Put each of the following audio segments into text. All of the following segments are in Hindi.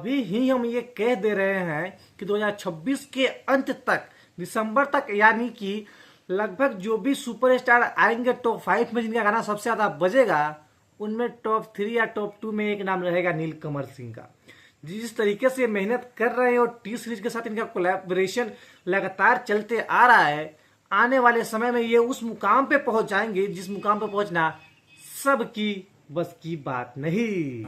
अभी ही हम ये कह दे रहे हैं कि 2026 के अंत तक, दिसंबर तक, यानी कि लगभग जो भी सुपरस्टार आएंगे टॉप 5 में जिनका गाना सबसे ज्यादा बजेगा, उनमें टॉप 3 या टॉप 2 में एक नाम रहेगा नीलकमल सिंह का। जिस तरीके से मेहनत कर रहे हैं और टी सीरीज के साथ इनका कोलैबोरेशन लगातार चलते आ रहा है, आने वाले समय में ये उस मुकाम पे पहुंच जाएंगे जिस मुकाम पे पहुंचना सबकी बस की बात नहीं।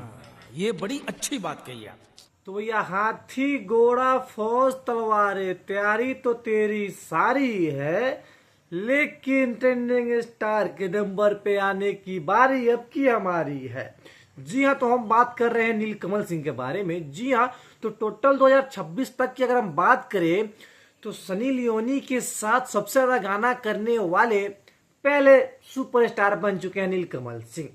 ये बड़ी अच्छी बात कही आप। तो भैया, हाथी घोड़ा फौज तलवारें, तैयारी तो तेरी सारी है, लेकिन ट्रेंडिंग स्टार के नंबर पे आने की बारी अब की हमारी है। जी हाँ, तो हम बात कर रहे हैं नीलकमल सिंह के बारे में। जी हाँ, तो टोटल 2026 तक की अगर हम बात करें तो सनी लियोनी के साथ सबसे ज्यादा गाना करने वाले पहले सुपरस्टार बन चुके हैं नीलकमल सिंह,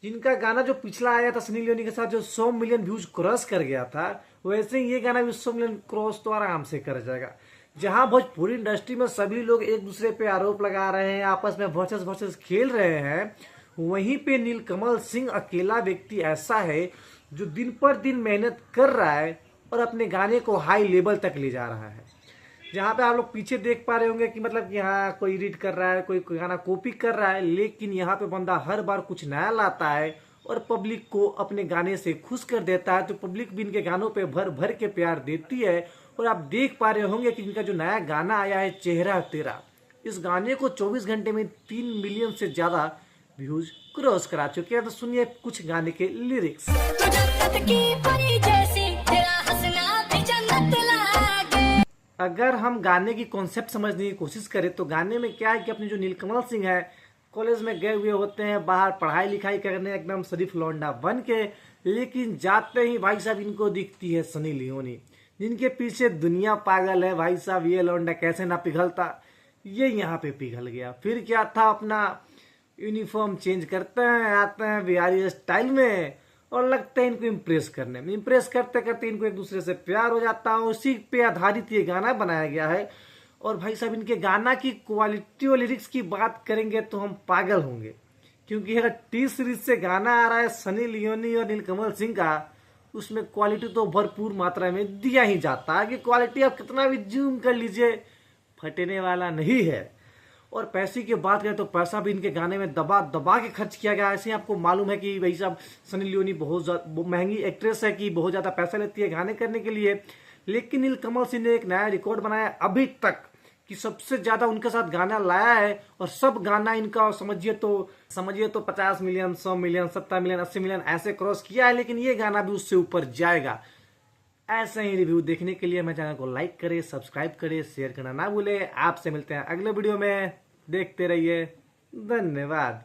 जिनका गाना जो पिछला आया था सनी लियोनी के साथ जो 100 मिलियन व्यूज क्रॉस कर गया था, वैसे ही ये गाना भी 100 मिलियन क्रॉस तो आराम से कर जाएगा। जहां भोजपुरी इंडस्ट्री में सभी लोग एक दूसरे पे आरोप लगा रहे हैं, आपस में वर्सेस खेल रहे हैं, वहीं पे नीलकमल सिंह अकेला व्यक्ति ऐसा है जो दिन पर दिन मेहनत कर रहा है और अपने गाने को हाई लेवल तक ले जा रहा है। जहाँ पे आप लोग पीछे देख पा रहे होंगे कि मतलब यहाँ कोई एडिट कर रहा है, कोई गाना कॉपी कर रहा है, लेकिन यहाँ पे बंदा हर बार कुछ नया लाता है और पब्लिक को अपने गाने से खुश कर देता है। तो पब्लिक भी इनके गानों पे भर भर के प्यार देती है। और आप देख पा रहे होंगे कि इनका जो नया गाना आया है चेहरा तेरा, इस गाने को 24 घंटे में 3 मिलियन से ज्यादा व्यूज क्रॉस करा चुके हैं। तो सुनिए कुछ गाने के लिरिक्स। अगर हम गाने की कॉन्सेप्ट समझने की कोशिश करें तो गाने में क्या है कि अपने जो नीलकमल सिंह है कॉलेज में गए हुए होते हैं, बाहर पढ़ाई लिखाई करने एकदम शरीफ लौंडा बन के, लेकिन जाते ही भाई साहब इनको दिखती है सनी लियोनी, जिनके पीछे दुनिया पागल है। भाई साहब ये लौंडा कैसे ना पिघलता, ये यहाँ पे पिघल गया। फिर क्या था, अपना यूनिफॉर्म चेंज करते हैं, आते हैं बिहारी स्टाइल में और लगता है इनको इम्प्रेस करने में। इम्प्रेस करते करते इनको एक दूसरे से प्यार हो जाता है। उसी पे आधारित ये गाना बनाया गया है। और भाई साहब इनके गाना की क्वालिटी और लिरिक्स की बात करेंगे तो हम पागल होंगे, क्योंकि अगर टी सीरीज से गाना आ रहा है सनी लियोनी और नीलकमल सिंह का, उसमें क्वालिटी तो भरपूर मात्रा में दिया ही जाता है कि क्वालिटी आप कितना भी जूम कर लीजिए फटने वाला नहीं है। और पैसे की बात करें तो पैसा भी इनके गाने में दबा दबा के खर्च किया गया है। ऐसे आपको मालूम है कि भाई साहब सनी लियोनी बहुत महंगी एक्ट्रेस है, कि बहुत ज्यादा पैसा लेती है गाने करने के लिए, लेकिन नीलकमल सिंह ने एक नया रिकॉर्ड बनाया अभी तक कि सबसे ज्यादा उनके साथ गाना लाया है। और सब गाना इनका समझिए तो 50 मिलियन, 100 मिलियन, 70 मिलियन, 80 मिलियन ऐसे क्रॉस किया है, लेकिन ये गाना भी उससे ऊपर जाएगा। ऐसे ही रिव्यू देखने के लिए मेरे चैनल को लाइक करें, सब्सक्राइब करें, शेयर करना ना भूलें। आपसे मिलते हैं अगले वीडियो में, देखते रहिए। धन्यवाद।